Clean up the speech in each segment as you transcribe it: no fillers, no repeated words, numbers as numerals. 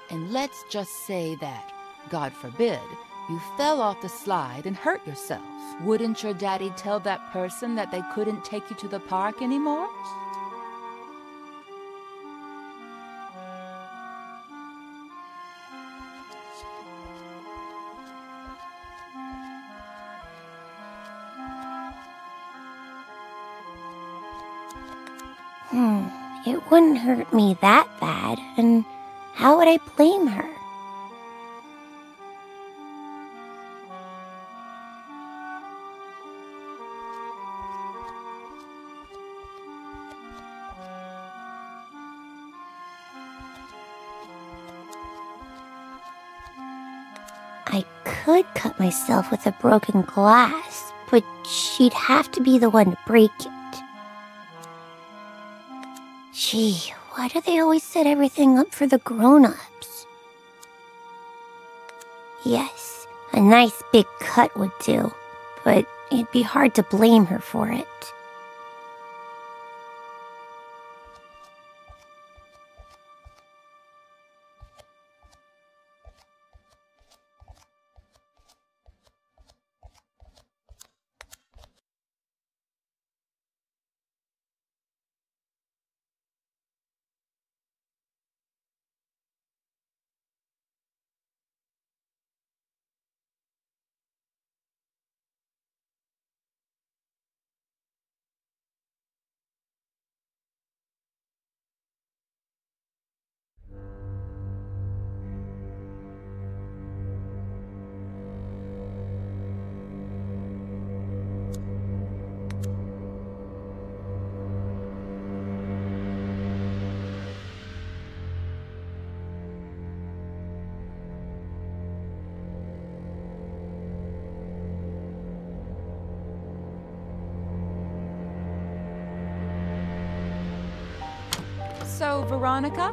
And let's just say that, God forbid, you fell off the slide and hurt yourself. Wouldn't your daddy tell that person that they couldn't take you to the park anymore? It wouldn't hurt me that bad, and how would I blame her? I could cut myself with a broken glass, but she'd have to be the one to break it. Gee, why do they always set everything up for the grown-ups? Yes, a nice big cut would do, but it'd be hard to blame her for it. So, Veronica,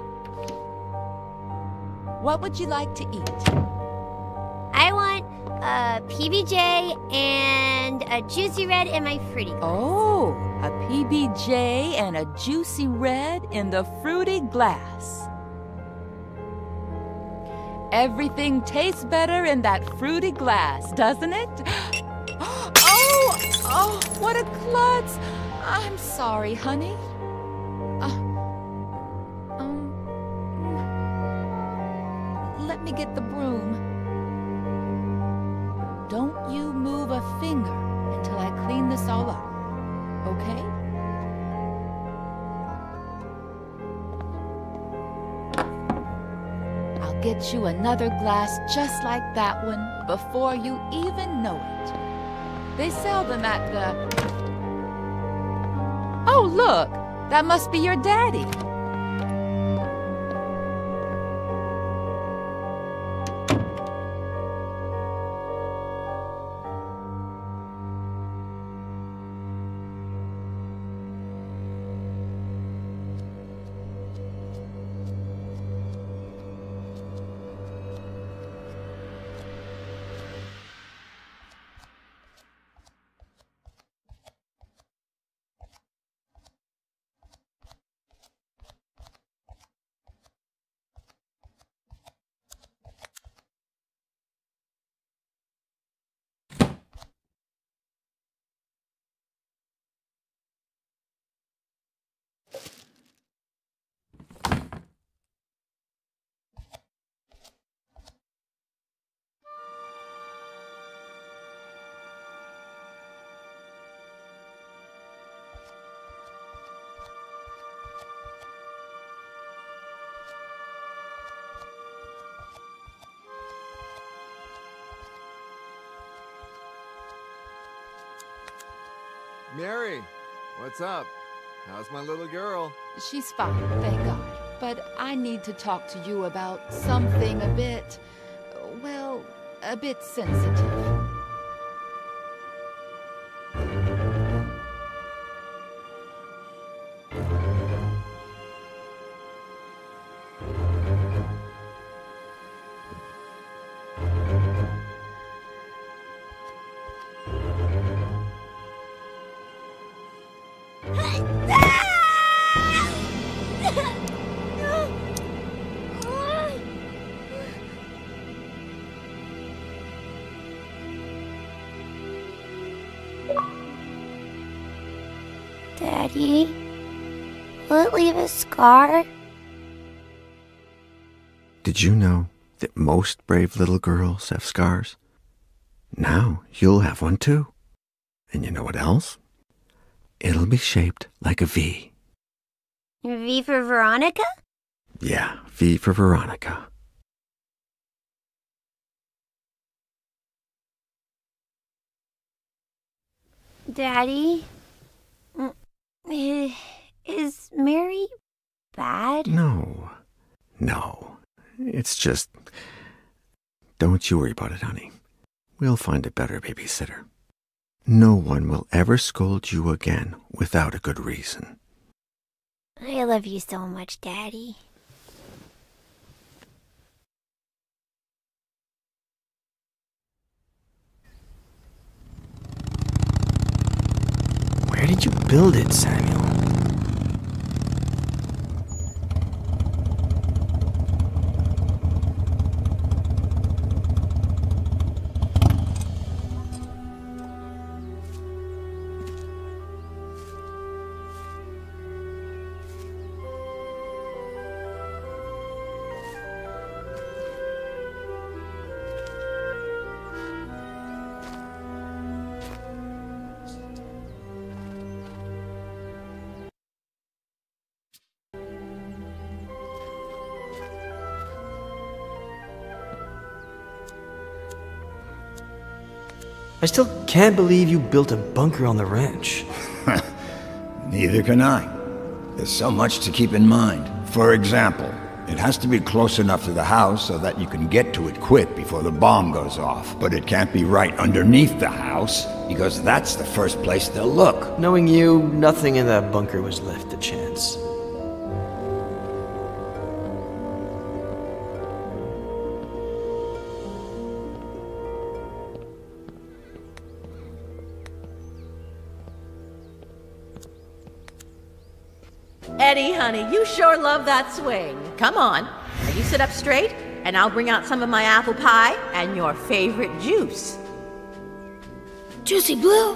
what would you like to eat? I want a PBJ and a juicy red in my fruity glass. Oh, a PBJ and a juicy red in the fruity glass. Everything tastes better in that fruity glass, doesn't it? Oh, what a klutz! I'm sorry, honey. Let me get the broom. Don't you move a finger until I clean this all up, okay? I'll get you another glass just like that one before you even know it. They sell them at the... Oh, look! That must be your daddy. Mary, what's up? How's my little girl? She's fine, thank God. But I need to talk to you about something a bit, well, a bit sensitive. Daddy, will it leave a scar? Did you know that most brave little girls have scars? Now you'll have one too. And you know what else? It'll be shaped like a V. V for Veronica? Yeah, V for Veronica. Daddy, is Mary bad? No. It's just... Don't you worry about it, honey. We'll find a better babysitter. No one will ever scold you again without a good reason. I love you so much, Daddy. Where did you build it, Samuel? I still can't believe you built a bunker on the ranch. Neither can I. There's so much to keep in mind. For example, it has to be close enough to the house so that you can get to it quick before the bomb goes off. But it can't be right underneath the house, because that's the first place they'll look. Knowing you, nothing in that bunker was left to chance. Eddie, honey, you sure love that swing. Come on. Now you sit up straight, and I'll bring out some of my apple pie and your favorite juice. Juicy Blue?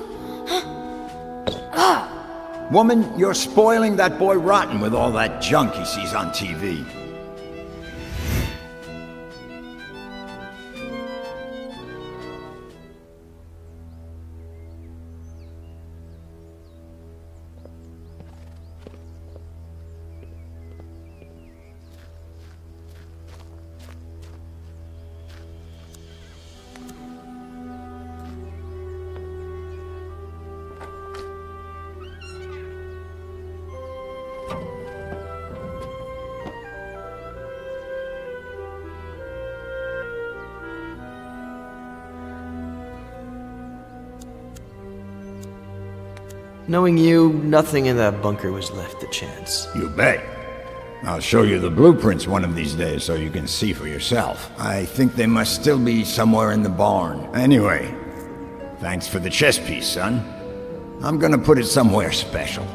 Woman, you're spoiling that boy rotten with all that junk he sees on TV. Knowing you, nothing in that bunker was left to chance. You bet. I'll show you the blueprints one of these days so you can see for yourself. I think they must still be somewhere in the barn. Anyway, thanks for the chess piece, son. I'm gonna put it somewhere special.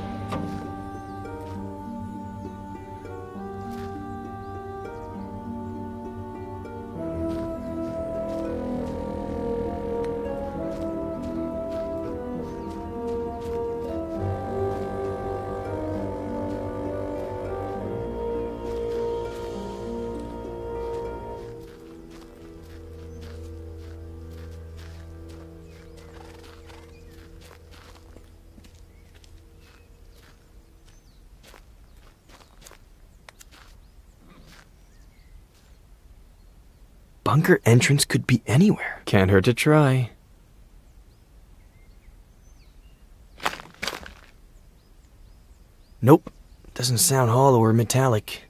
Bunker entrance could be anywhere. Can't hurt to try. Nope. Doesn't sound hollow or metallic.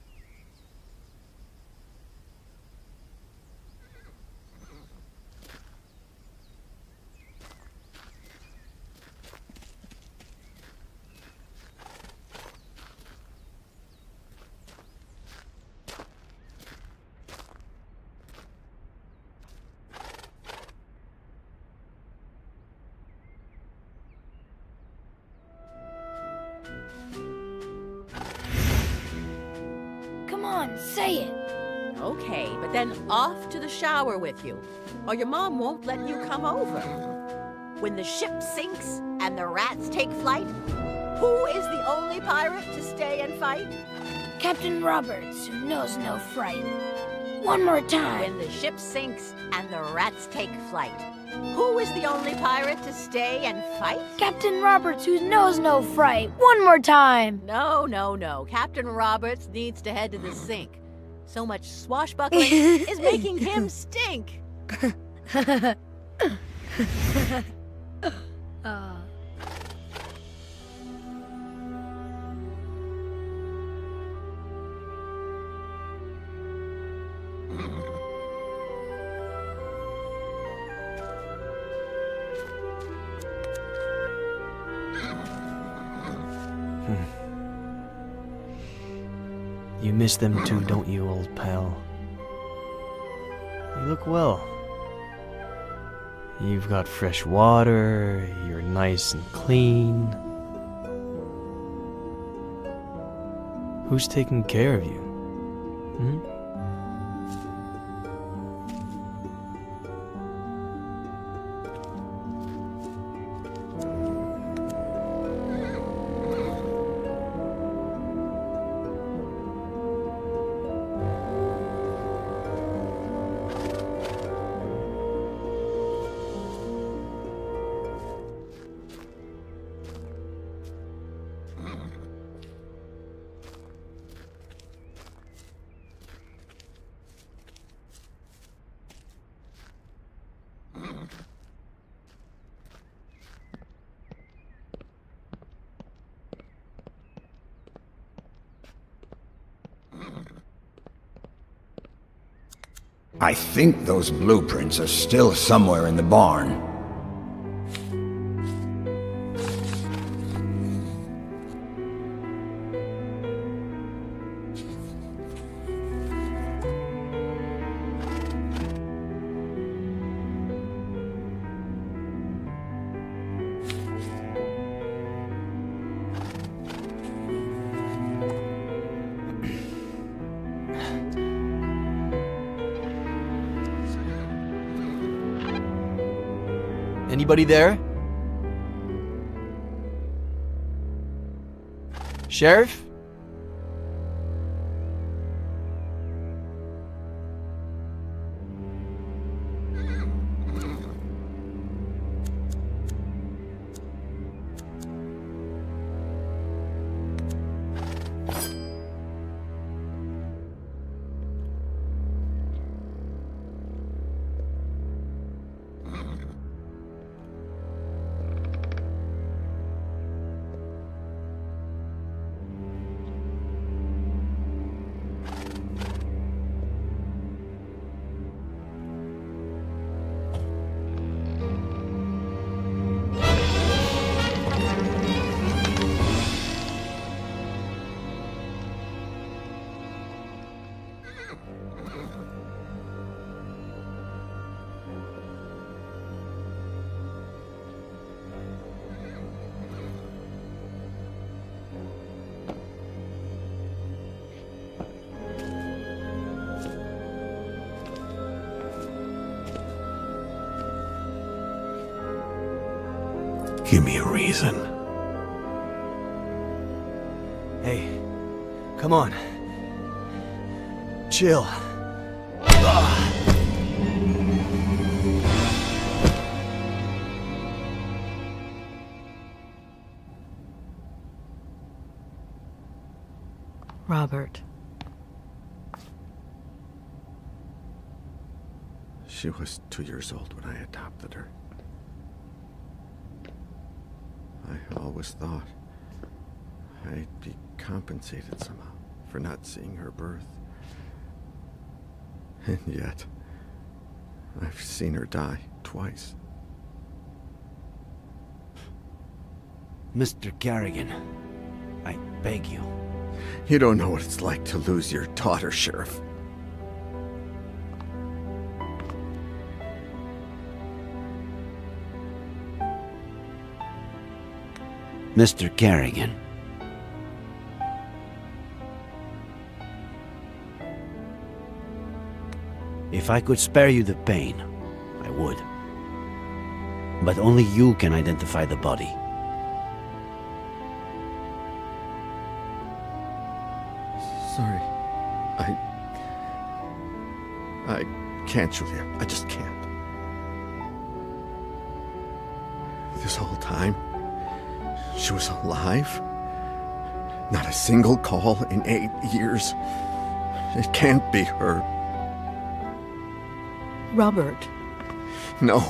Say it. Okay, but then off to the shower with you, or your mom won't let you come over. When the ship sinks and the rats take flight, Who is the only pirate to stay and fight? Captain Roberts, who knows no fright. One more time. When the ship sinks and the rats take flight. Who is the only pirate to stay and fight? Captain Roberts, who knows no fright. One more time. No, no, no. Captain Roberts needs to head to the sink. So much swashbuckling is making him stink. You miss them too, don't you, old pal? You look well. You've got fresh water, you're nice and clean. Who's taking care of you? Hmm? I think those blueprints are still somewhere in the barn. Anybody there? Sheriff? Give me a reason. Hey, come on. Chill. Robert. She was 2 years old when I adopted her. I always thought I'd be compensated somehow for not seeing her birth. And yet, I've seen her die twice. Mr. Garrigan, I beg you. You don't know what it's like to lose your daughter, Sheriff. Mr. Garrigan. If I could spare you the pain, I would. But only you can identify the body. I can't, Julia. I just can't. This whole time, she was alive. Not a single call in 8 years. It can't be her. Robert. No.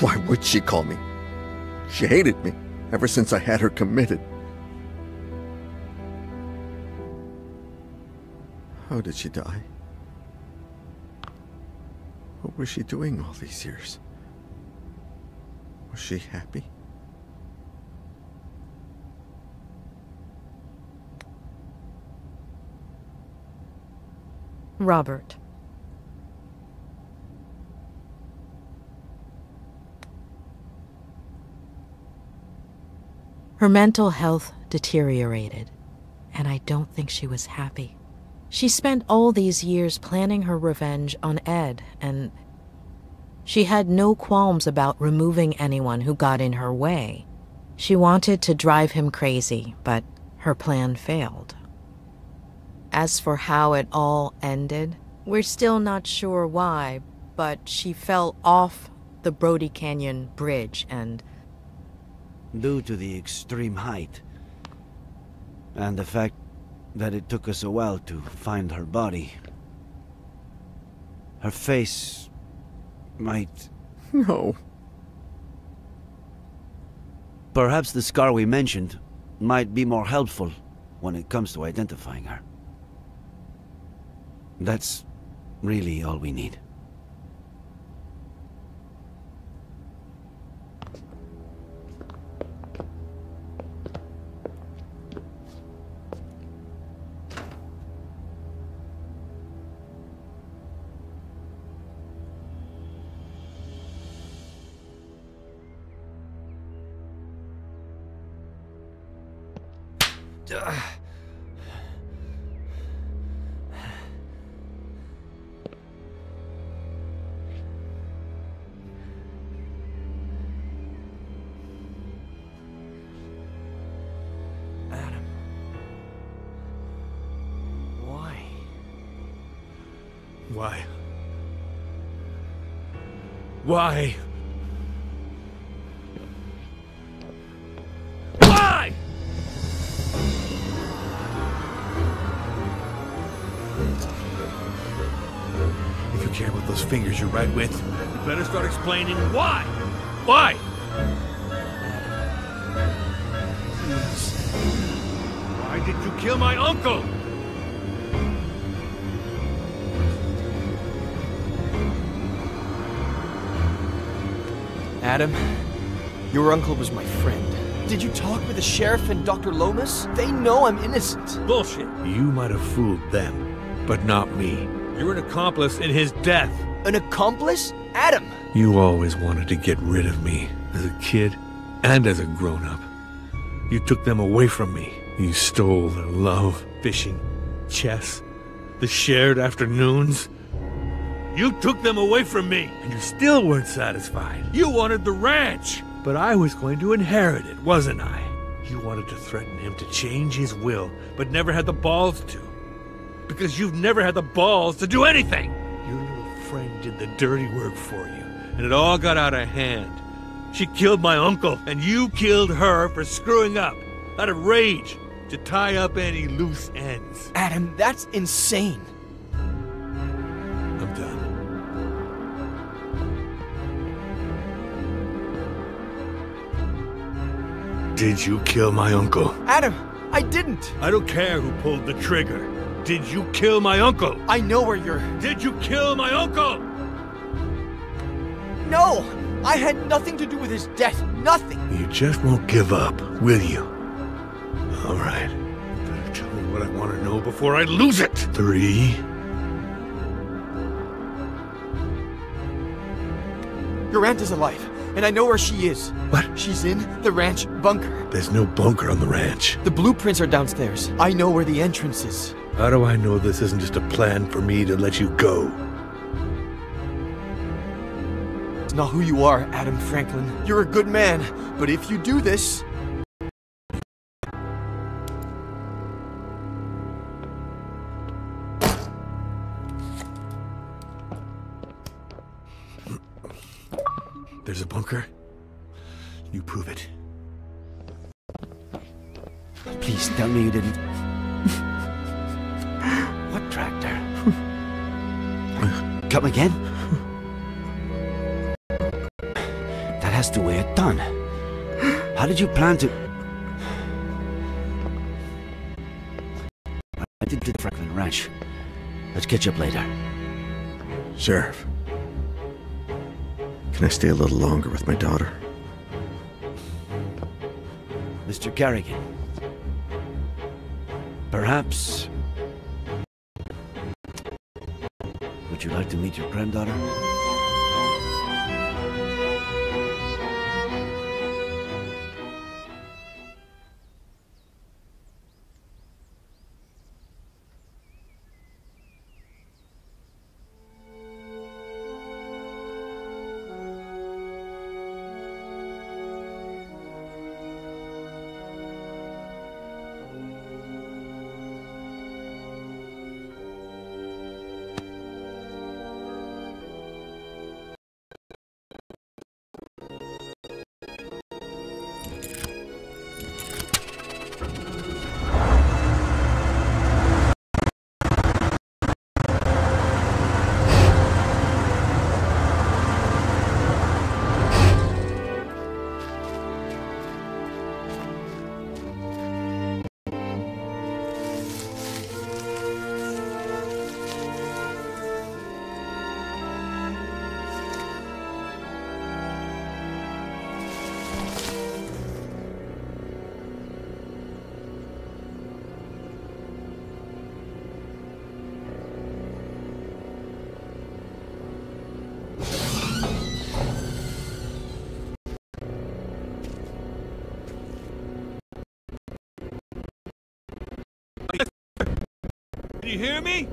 Why would she call me? She hated me ever since I had her committed. How did she die? What was she doing all these years? Was she happy? Robert. Her mental health deteriorated, and I don't think she was happy. She spent all these years planning her revenge on Ed, and she had no qualms about removing anyone who got in her way. She wanted to drive him crazy, but her plan failed. As for how it all ended, we're still not sure why, but she fell off the Brody Canyon Bridge and... Due to the extreme height, and the fact that it took us a while to find her body, her face might... No. Perhaps the scar we mentioned might be more helpful when it comes to identifying her. That's really all we need. Adam. Why? Why? Why? Why? If you care about those fingers you're right with, you better start explaining why. Why? Why did you kill my uncle? Adam, your uncle was my friend. Did you talk with the sheriff and Dr. Lomas? They know I'm innocent. Bullshit. You might have fooled them, but not me. You're an accomplice in his death. An accomplice? Adam! You always wanted to get rid of me, as a kid and as a grown-up. You took them away from me. You stole their love, fishing, chess, the shared afternoons. You took them away from me, and you still weren't satisfied. You wanted the ranch, but I was going to inherit it, wasn't I? You wanted to threaten him to change his will, but never had the balls to. Because you've never had the balls to do anything. Your little friend did the dirty work for you, and it all got out of hand. She killed my uncle, and you killed her for screwing up, out of rage, to tie up any loose ends. Adam, that's insane. I'm done. Did you kill my uncle? Adam, I didn't. I don't care who pulled the trigger. Did you kill my uncle? I know where you're... Did you kill my uncle? No! I had nothing to do with his death. Nothing! You just won't give up, will you? All right. You better tell me what I want to know before I lose it. 3. Your aunt is alive, and I know where she is. What? She's in the ranch bunker. There's no bunker on the ranch. The blueprints are downstairs. I know where the entrance is. How do I know this isn't just a plan for me to let you go? It's not who you are, Adam Franklin. You're a good man, but if you do this... There's a bunker. You prove it. Please tell me you didn't... What tractor? Come again? That has to weigh a ton. How did you plan to... I did the Franklin Ranch. Let's catch up later. Sheriff, can I stay a little longer with my daughter? Mr. Garrigan. Perhaps... Would you like to meet your granddaughter? Can you hear me?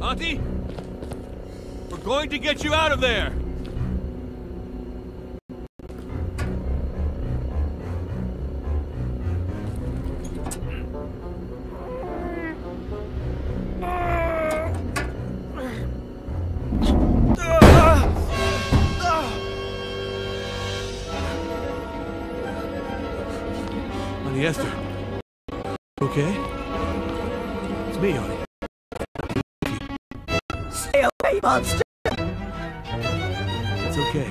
Auntie? We're going to get you out of there! Honey Esther. Okay? It's me, honey. Stay away, monster! It's okay.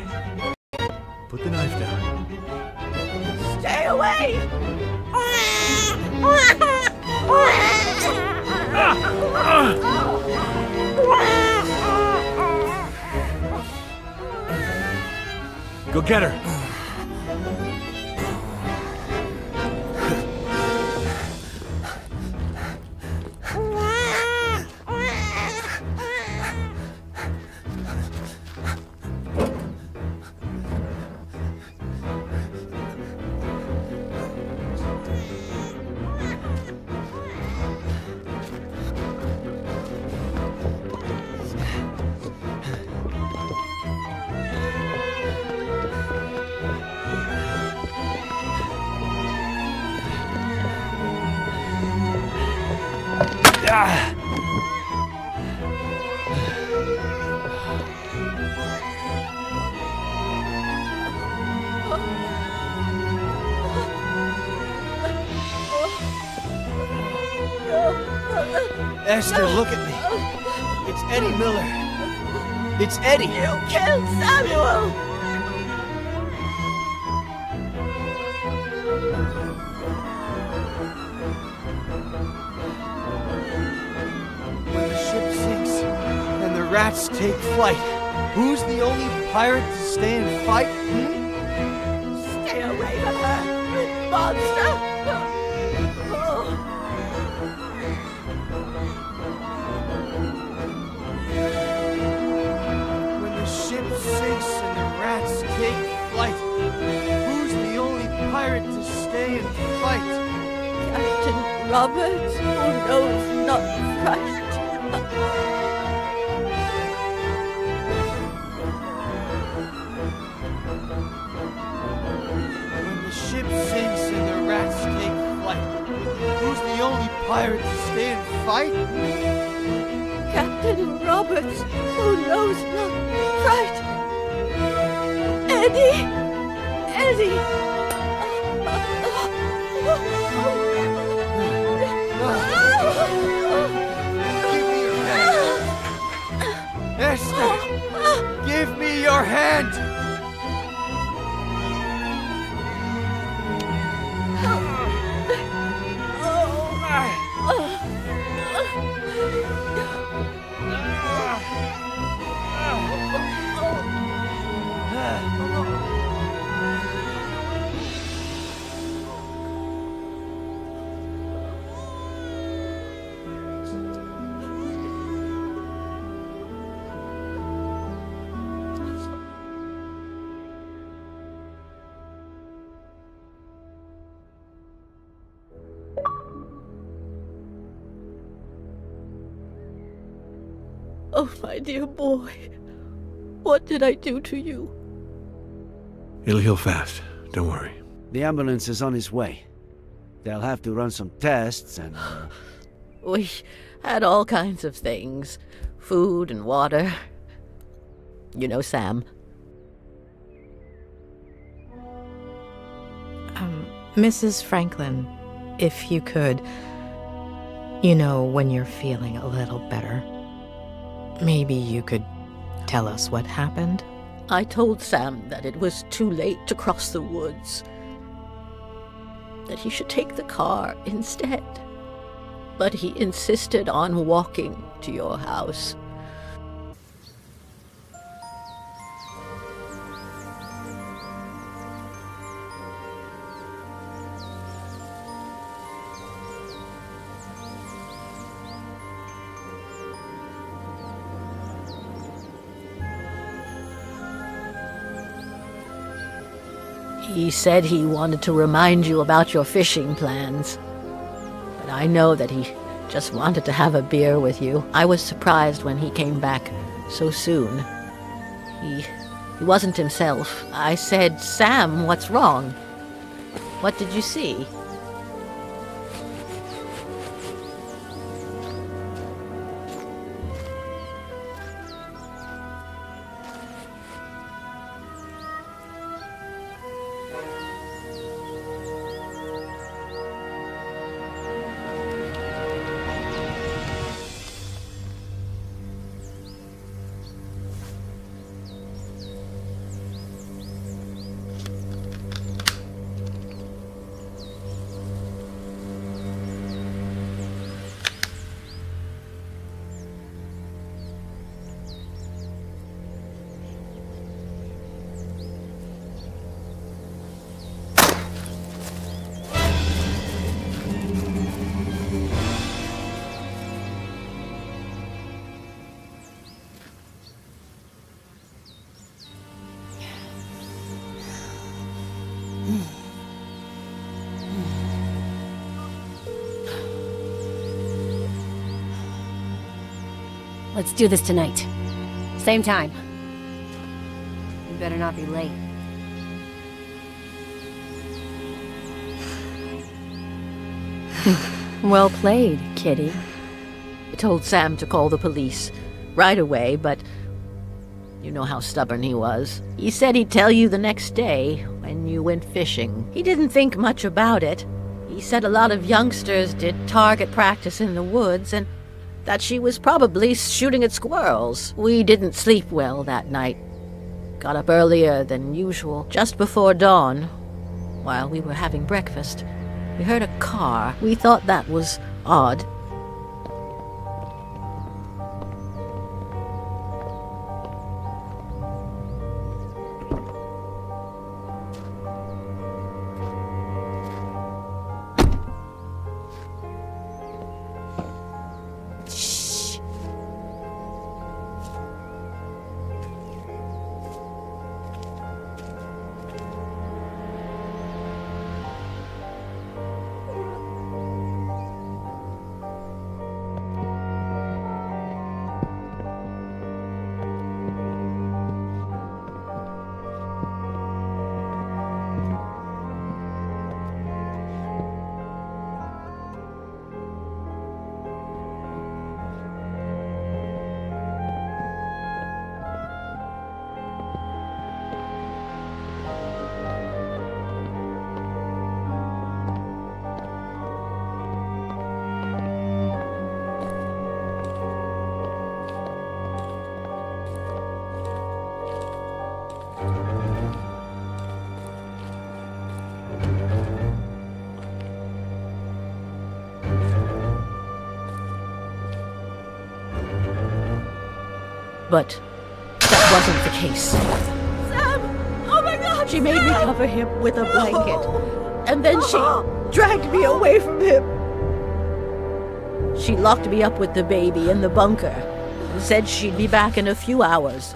Put the knife down. Stay away! Go get her! Esther, look at me. It's Eddie Miller. It's Eddie. You killed Samuel! When the ship sinks and the rats take flight, Who's the only pirate to stay and fight? Stay away from her, you monster! When the ship sinks and the rats take flight, who's the only pirate to stay and fight? Captain Roberts, who knows not fright. When the ship sinks and the rats take flight, who's the only pirate to stay and fight? Captain Roberts, who knows not fright. Eddie! Eddie! Give me your hand! Esther! Give me your hand! Oh, my dear boy, what did I do to you? It'll heal fast. Don't worry. The ambulance is on its way. They'll have to run some tests and... We had all kinds of things. Food and water. You know Sam. Mrs. Franklin, if you could, you know, when you're feeling a little better, maybe you could tell us what happened? I told Sam that it was too late to cross the woods. That he should take the car instead. But he insisted on walking to your house. He said he wanted to remind you about your fishing plans. But I know that he just wanted to have a beer with you. I was surprised when he came back so soon. He wasn't himself. I said, Sam, what's wrong? What did you see? Let's do this tonight. Same time. You better not be late. Well played, kitty. I told Sam to call the police right away, but you know how stubborn he was. He said he'd tell you the next day when you went fishing. He didn't think much about it. He said a lot of youngsters did target practice in the woods and that she was probably shooting at squirrels. We didn't sleep well that night. Got up earlier than usual, just before dawn. While we were having breakfast, we heard a car. We thought that was odd. But that wasn't the case. Sam! Oh my God! She made me cover him with a blanket, and then she dragged me away from him. She locked me up with the baby in the bunker and said she'd be back in a few hours.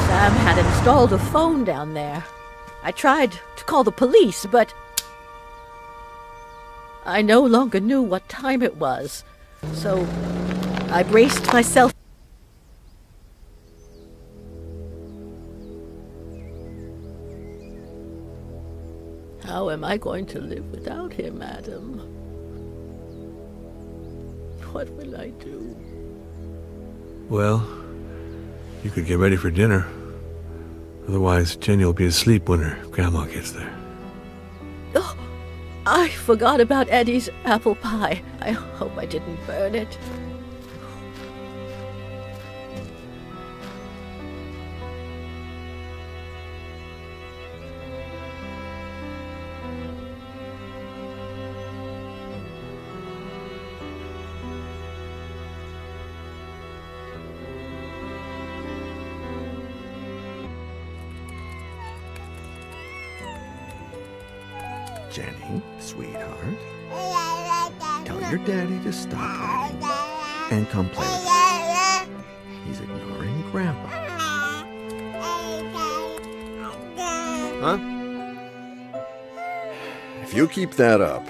Sam had installed a phone down there. I tried to call the police, but I no longer knew what time it was, so I braced myself. How am I going to live without him, Adam? What will I do? Well, you could get ready for dinner. Otherwise, Jenny will be asleep when her grandma gets there. Oh, I forgot about Eddie's apple pie. I hope I didn't burn it. Jenny, sweetheart, tell your daddy to stop hiding and come play with us. He's ignoring Grandpa. Huh? If you keep that up,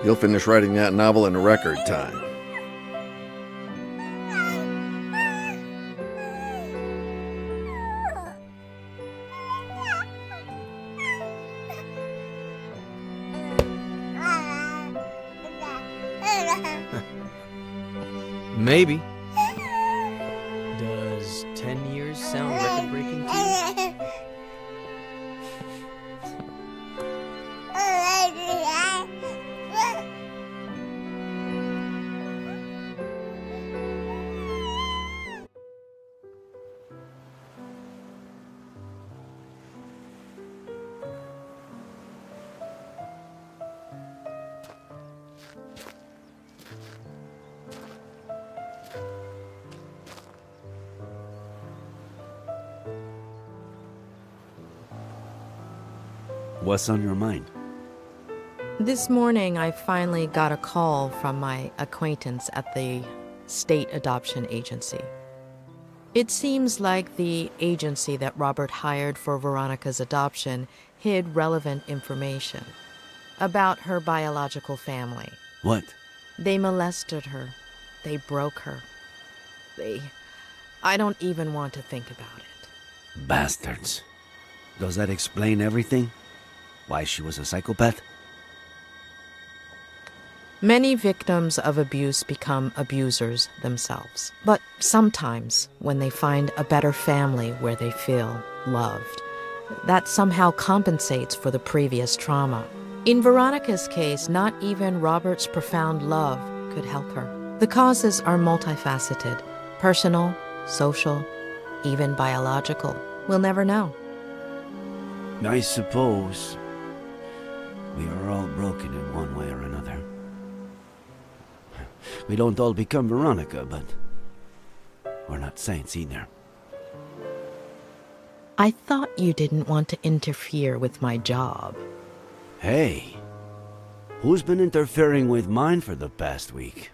you'll finish writing that novel in record time. Maybe. Does 10 years sound record-breaking to you? What's on your mind? This morning, I finally got a call from my acquaintance at the state adoption agency. It seems like the agency that Robert hired for Veronica's adoption hid relevant information about her biological family. What? They molested her. They broke her. I don't even want to think about it. Bastards. Does that explain everything? Why she was a psychopath? Many victims of abuse become abusers themselves. But sometimes, when they find a better family where they feel loved, that somehow compensates for the previous trauma. In Veronica's case, not even Robert's profound love could help her. The causes are multifaceted: personal, social, even biological. We'll never know. I suppose we are all broken in one way or another. We don't all become Veronica, but we're not saints either. I thought you didn't want to interfere with my job. Hey, who's been interfering with mine for the past week?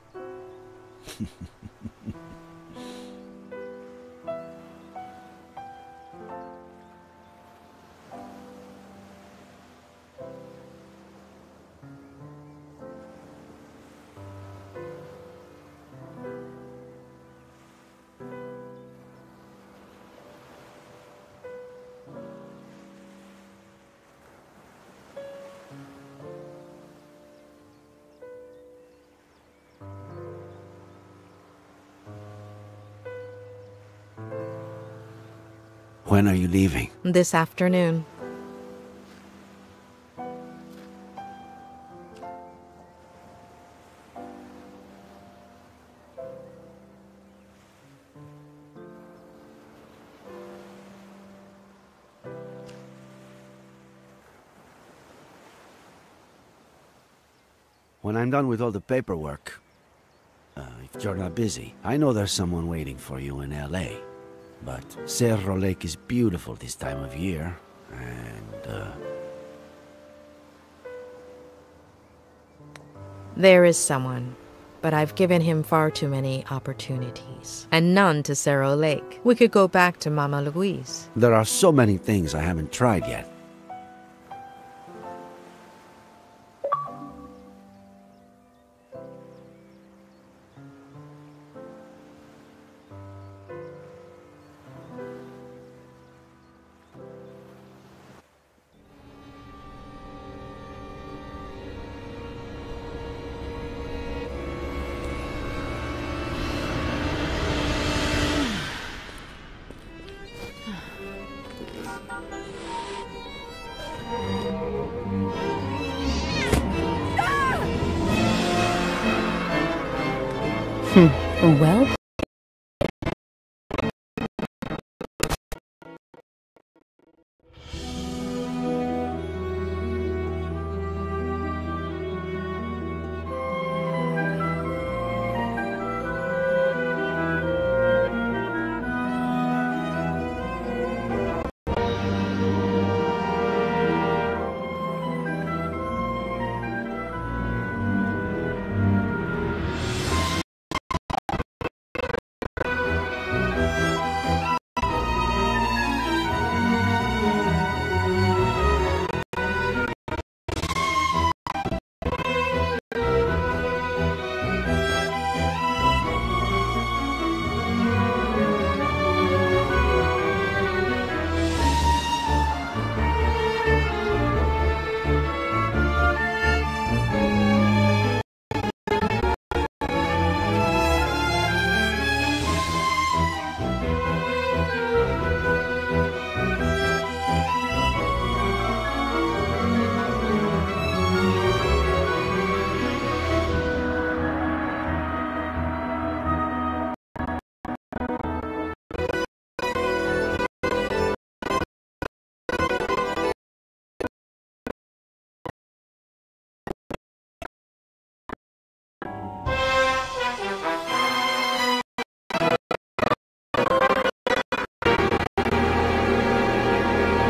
When are you leaving? This afternoon. When I'm done with all the paperwork, if you're not busy, I know there's someone waiting for you in L.A. But Cerro Lake is beautiful this time of year, and, There is someone, but I've given him far too many opportunities, and none to Cerro Lake. We could go back to Mama Louise. There are so many things I haven't tried yet. Well